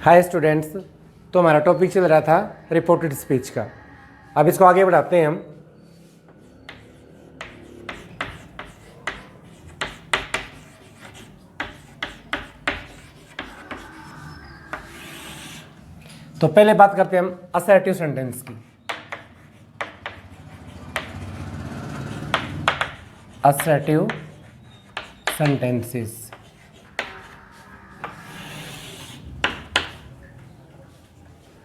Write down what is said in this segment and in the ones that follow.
Hi students. तो हमारा topic चल रहा था रिपोर्टेड स्पीच का। अब इसको आगे बढ़ाते हैं हम। तो पहले बात करते हैं हम असर्टिव सेंटेंस की। Assertive sentences.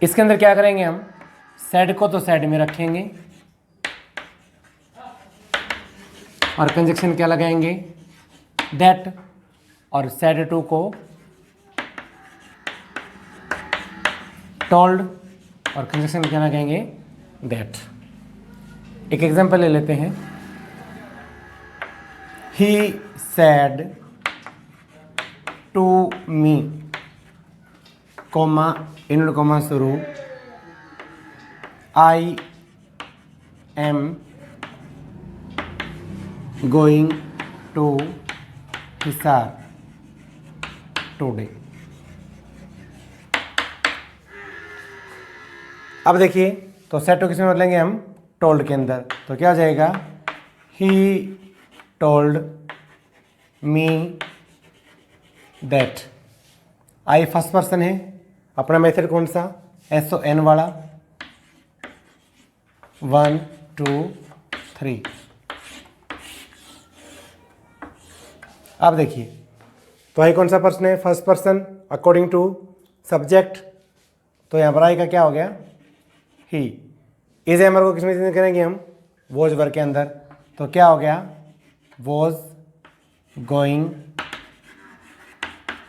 इसके अंदर क्या करेंगे हम, सेड को तो सेड में रखेंगे और कंजक्शन क्या लगाएंगे, दैट, और सेड टू को टोल्ड और कंजक्शन क्या लगाएंगे, दैट। एक एग्जांपल ले लेते हैं। He said to me, comma inverted comma शुरू, I am going to Hisar today. अब देखिए, तो सेट टू किस में बदलेंगे हम, टोल्ड के अंदर। तो क्या हो जाएगा, he told me that. I first person है, अपना मेथड कौन सा, SON वाला, 1 2 3। अब देखिए, तो आई कौन सा पर्सन है, first person according to subject. तो यहाँ पर आई का क्या हो गया, ही। इस एमर को किसमें चेंज करेंगे हम, वॉज वर्ग के अंदर। तो क्या हो गया, वॉज गोइंग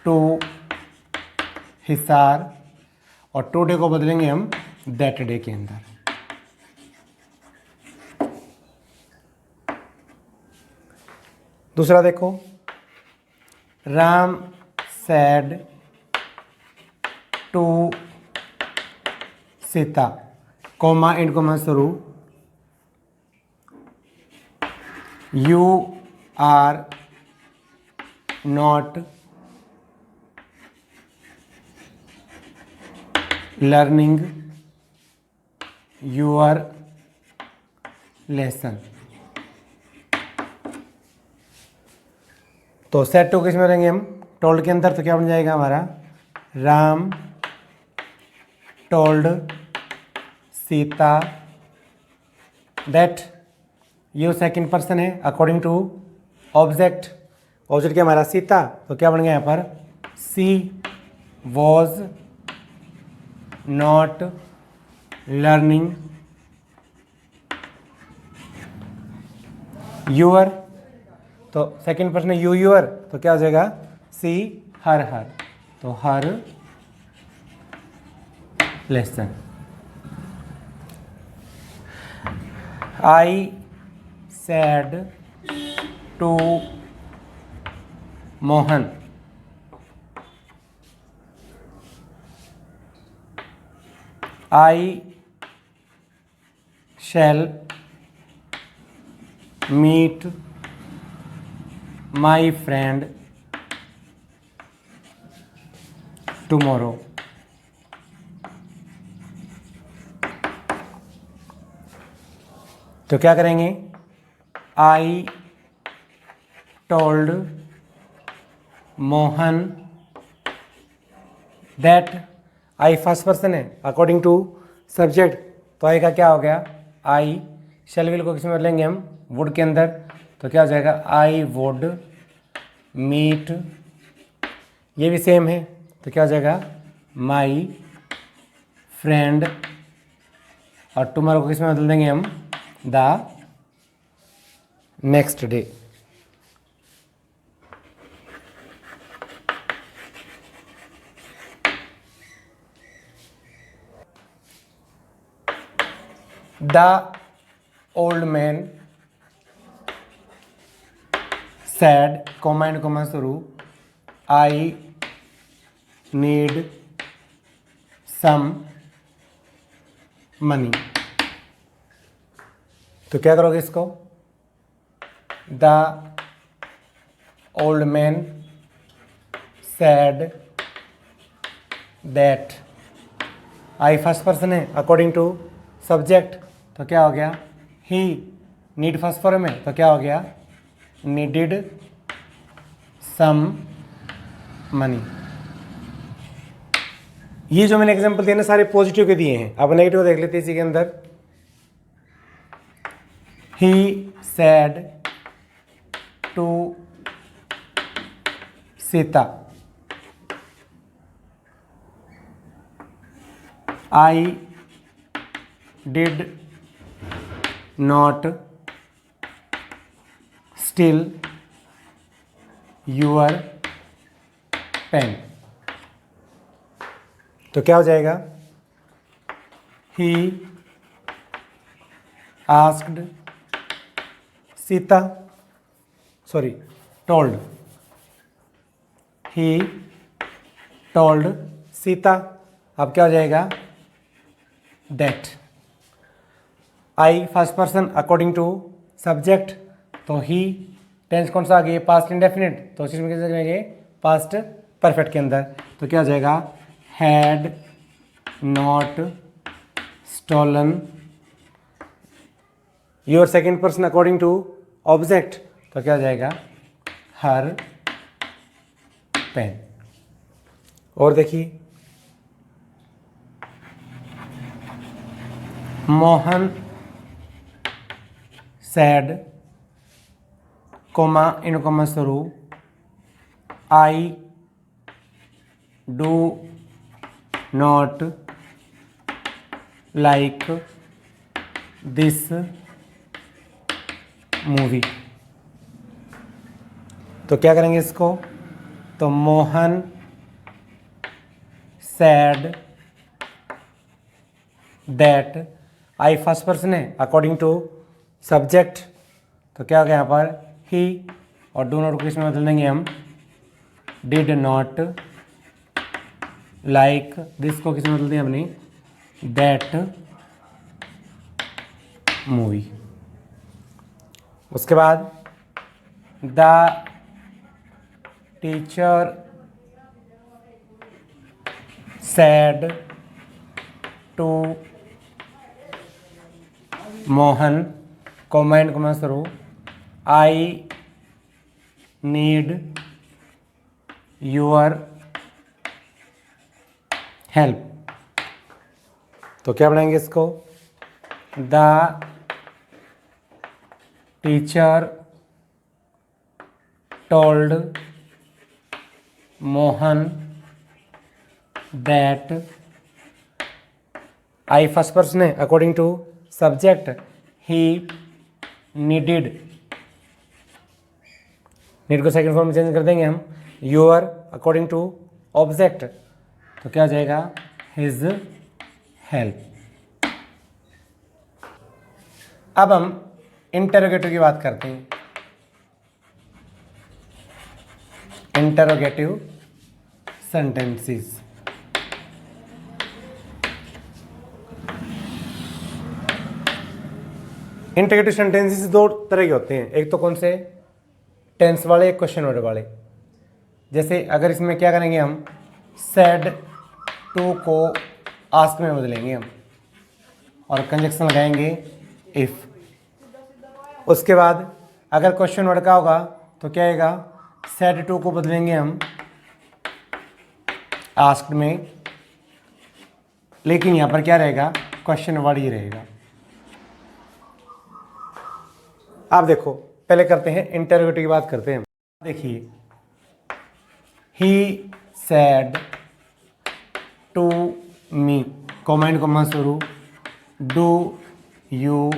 टू हिसार, और टुडे को बदलेंगे हम दैट डे के अंदर। दूसरा देखो, Ram said to Sita, comma and comma शुरू, you are not learning your lesson. तो सेट टू किस में रहेंगे हम, टोल्ड के अंदर। तो क्या बन जाएगा हमारा, राम टोल्ड सीता दैट। ये सेकंड पर्सन है अकॉर्डिंग टू ऑब्जेक्ट। ऑब्जेक्ट क्या हमारा, सीता। तो क्या बन गया यहाँ पर, she was not learning your. तो सेकंड पर्सन है यू यूअर, तो क्या हो जाएगा, सी हर हर। तो her lesson. I said to Mohan, I shall meet my friend tomorrow. तो क्या करेंगे, I told Mohan that. I first person है अकॉर्डिंग टू सब्जेक्ट। तो आई का क्या हो गया, आई। शैल विल को किस में बदलेंगे हम, वुड के अंदर। तो क्या हो जाएगा, आई वुड मीट, ये भी सेम है। तो क्या हो जाएगा, माई फ्रेंड, और टुमारो को किस में बदल देंगे हम, the next day. The old man said, comma and comma शुरू, आई नीड सम मनी। तो क्या करोगे इसको, the old man sad that. I first person है अकॉर्डिंग टू सब्जेक्ट, तो क्या हो गया ही। नीड फर्स्ट फॉर्म है तो क्या हो गया नीडिड सम मनी। ये जो मैंने एग्जांपल दिए ना सारे पॉजिटिव के दिए हैं। अब नेगेटिव देख लेते हैं इसी के अंदर। He said to Sita, I did not steal your pen. तो क्या हो जाएगा he asked Sita, sorry told, he told Sita. अब क्या हो जाएगा that. I first person according to subject, तो ही टेंस कौन सा आ गया पास्ट इंडेफिनिट, तो इसमें कैसे करेंगे पास्ट परफेक्ट के अंदर। तो क्या हो जाएगा had not stolen your second person according to object, तो क्या हो जाएगा हर पेन। और देखिए Mohan said comma in comma शुरू I do not like this movie. तो क्या करेंगे इसको, तो Mohan said that. I first person है अकॉर्डिंग टू सब्जेक्ट, तो क्या हो गया यहाँ पर ही, और डू नॉट को इसमें बदल देंगे हम डिड नॉट लाइक दिस को किसमें बदल दिया हमने दैट मूवी। उसके बाद the teacher said to Mohan comment को शुरू आई नीड योर हेल्प। तो क्या बनाएंगे इसको, the teacher told Mohan that. I first person है according to subject, he needed, need को सेकंड फॉर्म में चेंज कर देंगे हम योर अकॉर्डिंग टू ऑब्जेक्ट, तो क्या हो जाएगा हिज हेल्प। अब हम इंटरोगेटिव की बात करते हैं। Interrogative sentences. इंटरोगेटिव सेंटेंसेस दो तरह के होते हैं, एक तो कौन से टेंस वाले, एक क्वेश्चन वर्ड वाले। जैसे अगर इसमें क्या करेंगे हम सैड टू को आस्क में बदलेंगे हम और कंजक्शन लगाएंगे इफ। उसके बाद अगर क्वेश्चन वर्ड का होगा तो क्या आएगा सैड टू को बदलेंगे हम आस्क्ड में, लेकिन यहां पर क्या रहेगा क्वेश्चन वर्ड ही रहेगा। आप देखो पहले करते हैं इंटरोगेटिव की बात करते हैं। देखिए ही सैड टू मी कमेंट को शुरू do you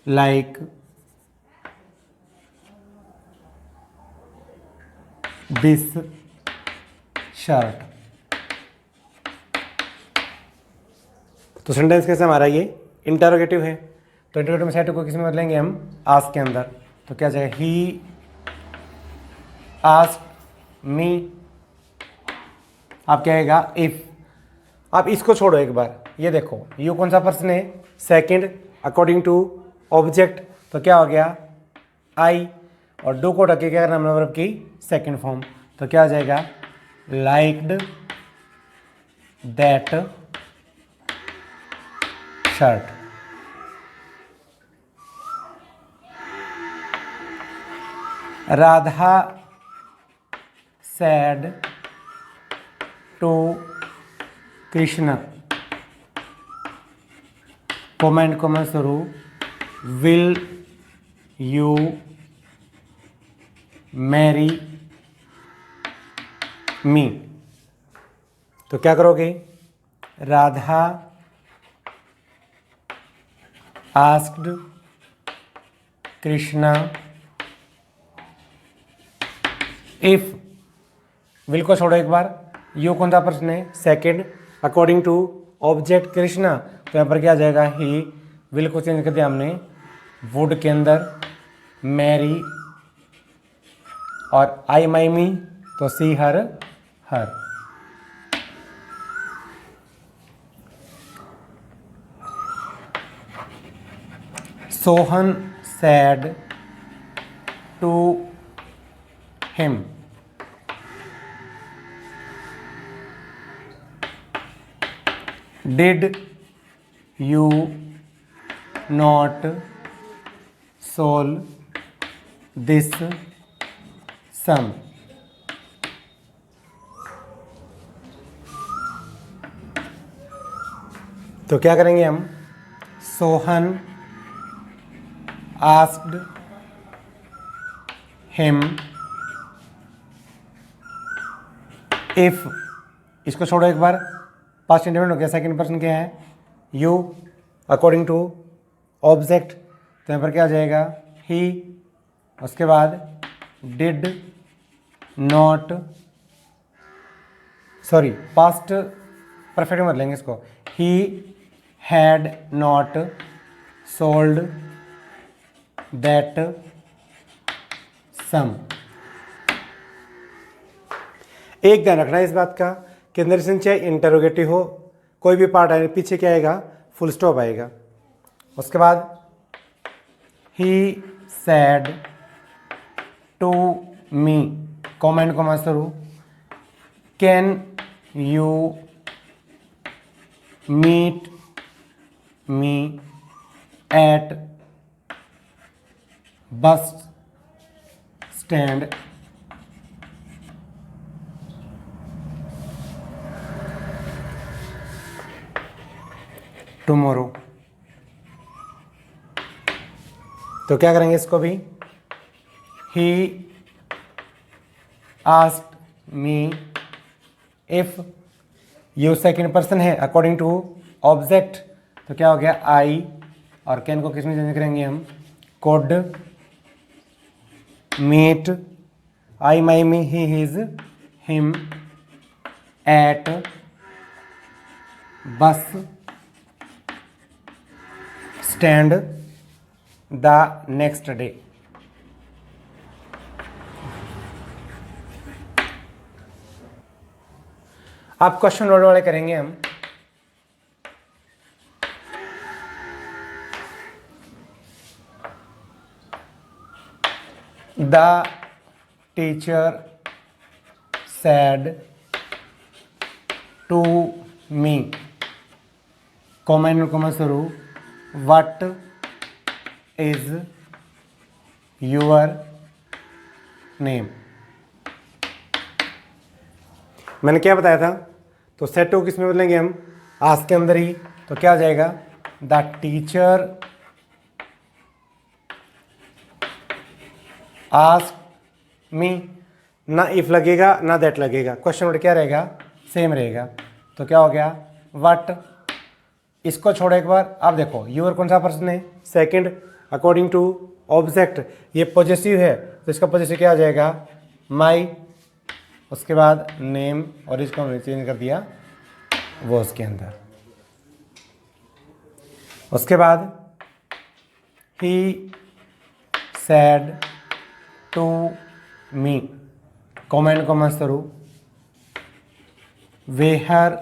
like this shirt. तो सेंटेंस कैसे हमारा ये इंटरोगेटिव है, तो इंटरोगेटिव में सेट को किस में बदलेंगे हम आस्क के अंदर, तो क्या जाएगा ही आस्क मी। आप क्या आएगा इफ। आप इसको छोड़ो एक बार, ये देखो यू कौन सा पर्सन है सेकंड अकॉर्डिंग टू ऑब्जेक्ट, तो क्या हो गया आई, और डू को ढके क्या करना वर्ब की सेकंड फॉर्म, तो क्या आ जाएगा liked that shirt. Radha said to Krishna, comment शुरू, विल यू मैरी मी। तो क्या करोगे, Radha asked Krishna if, will को छोड़ो एक बार, यू कौन सा प्रश्न है, second, according to object Krishna, तो यहाँ पर क्या आ जाएगा, ही, विल को चेंज कर दिया हमने वुड के अंदर, मैरी और आई माई मी, तो she her her. Sohan said to him, did you not solve this sum. तो क्या करेंगे हम, सोहन आस्क्ड हिम इफ, इसको छोड़ो एक बार, पास्ट इंडिपेंडेंट हो गया, सेकंड पर्सन क्या है, यू, अकॉर्डिंग टू ऑब्जेक्ट, तो यहाँ पर क्या आ जाएगा, ही, उसके बाद did not, sorry past perfect मत लेंगे इसको, he had not sold that some. एक ध्यान रखना इस बात का कि नरेशन चाहे इंटरोगेटिव हो, कोई भी पार्ट आए पीछे क्या आएगा, फुल स्टॉप आएगा। उसके बाद he said to me, comment को शुरू, can you meet me at bus stand tomorrow. तो क्या करेंगे इसको भी, he asked me if, you second person है, अकॉर्डिंग टू ऑब्जेक्ट, तो क्या हो गया, आई, और कैन को किसमें चेंज करेंगे हम, could meet, I my me, he his him at bus stand the next day. आप क्वेश्चन वर्ड वाले करेंगे हम, the teacher said to me, comment शुरू, व्हाट इज योर नेम। मैंने क्या बताया था, तो सेट टू किस में बदलेंगे हम, आस्क के अंदर ही, तो क्या आ जाएगा, द टीचर आस्क मी, ना इफ लगेगा ना दैट लगेगा, क्वेश्चन वर्ड क्या रहेगा, सेम रहेगा, तो क्या हो गया, व्हाट, इसको छोड़ो एक बार, अब देखो यूर कौन सा पर्सन है, सेकंड, अकॉर्डिंग टू ऑब्जेक्ट, ये पॉजिटिव है, तो इसका पॉजिटिव क्या आ जाएगा, माई, उसके बाद नेम, और इसको हमने चेंज कर दिया वो उसके अंदर। उसके बाद he said to me, comment शुरू, वेयर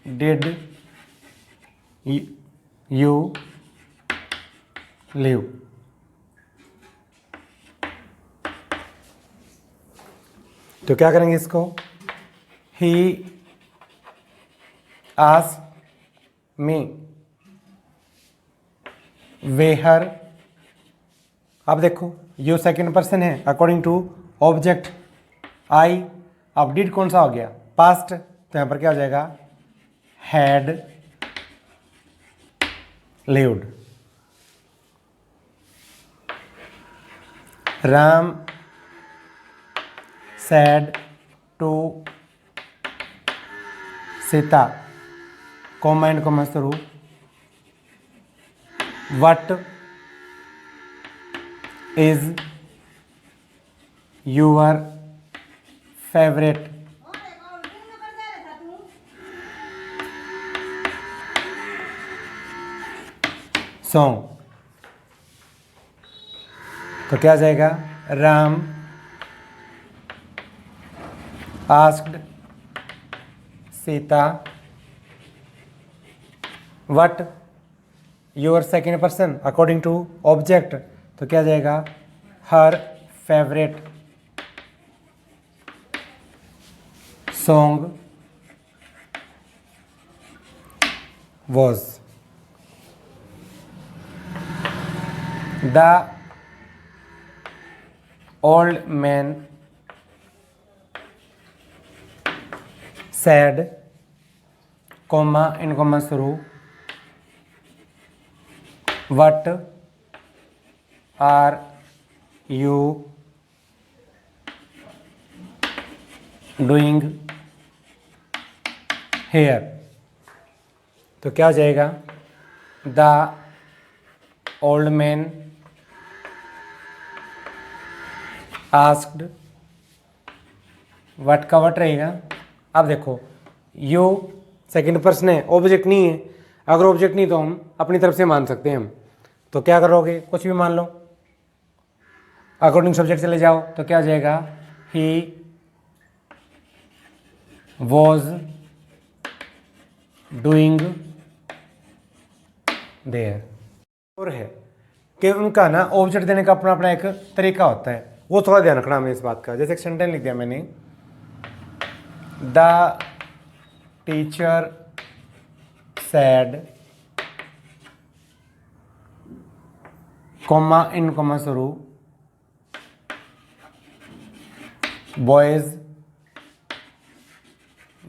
डिड यू लिव। तो क्या करेंगे इसको, ही आस्क मी वेयर। अब देखो यू सेकंड पर्सन है अकॉर्डिंग टू ऑब्जेक्ट आई। अब डिड कौन सा हो गया, पास्ट, तो यहां पर क्या हो जाएगा, had lived. Ram said to Sita, comma and comma through, what is your favourite song. तो क्या आ जाएगा, Ram asked Sita what your second person according to object, तो क्या आ जाएगा, her favourite song was. The old man said, comma in comma शुरू, what are you doing here. तो क्या हो जाएगा, the old man asked, what का व्हाट रहेगा। अब देखो यू सेकंड पर्सन है, ऑब्जेक्ट नहीं है। अगर ऑब्जेक्ट नहीं तो हम अपनी तरफ से मान सकते हैं हम, तो क्या करोगे, कुछ भी मान लो, अकॉर्डिंग सब्जेक्ट चले जाओ, तो क्या हो जाएगा, ही वॉज डूइंग देयर। और है कि उनका ना ऑब्जेक्ट देने का अपना अपना एक तरीका होता है, वो थोड़ा ध्यान रखना हमें इस बात का। जैसे एक सेंटेंस लिख दिया मैंने, the teacher said, comma in comma शुरू, boys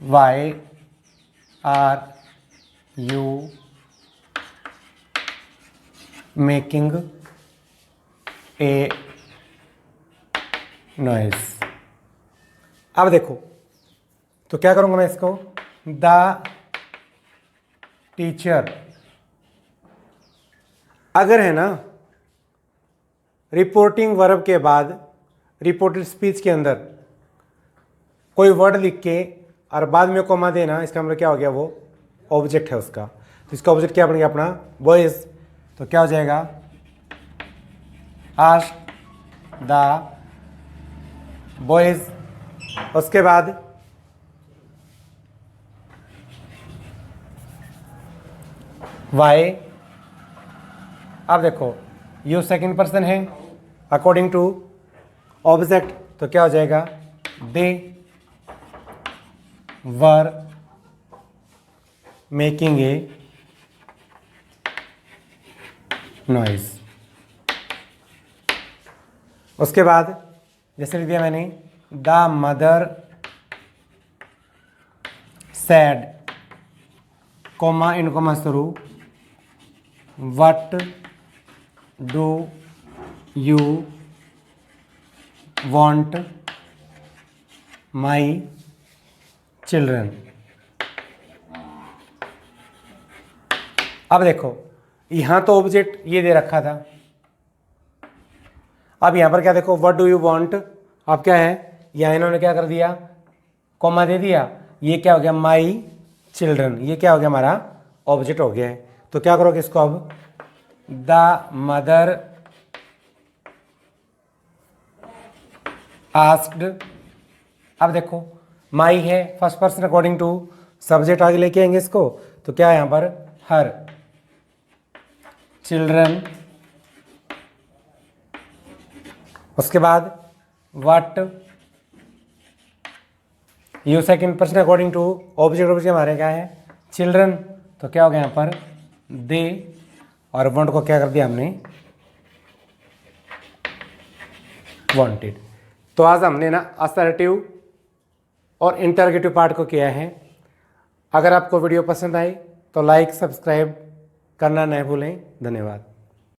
why are you making a noise. अब देखो तो क्या करूंगा मैं इसको, द टीचर, अगर है ना रिपोर्टिंग वर्ब के बाद रिपोर्टेड स्पीच के अंदर कोई वर्ड लिख के और बाद में कॉमा देना, इसका मतलब क्या हो गया, वो ऑब्जेक्ट है उसका। तो इसका ऑब्जेक्ट क्या बन गया अपना, बॉयज। तो क्या हो जाएगा, आस्क द बॉयज, उसके बाद वाई। अब देखो यू सेकंड पर्सन है अकॉर्डिंग टू ऑब्जेक्ट, तो क्या हो जाएगा, दे वर मेकिंग ए नॉइज। उसके बाद जैसे लिख दिया मैंने, the mother said, comma in comma शुरू, what do you want my children. अब देखो यहां तो ऑब्जेक्ट ये दे रखा था, अब यहां पर क्या देखो, व्हाट डू यू वांट, अब क्या है, यहां इन्होंने क्या कर दिया, कॉमा दे दिया, ये क्या हो गया, माई चिल्ड्रन, ये क्या हो गया, हमारा ऑब्जेक्ट हो गया है। तो क्या करोगे इसको, अब द मदर आस्क्ड। अब देखो माई है first person according to subject, आगे लेके आएंगे इसको, तो क्या है यहां पर, हर चिल्ड्रन। उसके बाद what you second person according to object, object हमारे क्या है, चिल्ड्रन, तो क्या हो गया यहाँ पर दे, और वांट को क्या कर दिया हमने वांटेड। तो आज हमने ना असर्टिव और इंटरगेटिव पार्ट को किया है। अगर आपको वीडियो पसंद आई तो लाइक सब्सक्राइब करना न भूलें। धन्यवाद।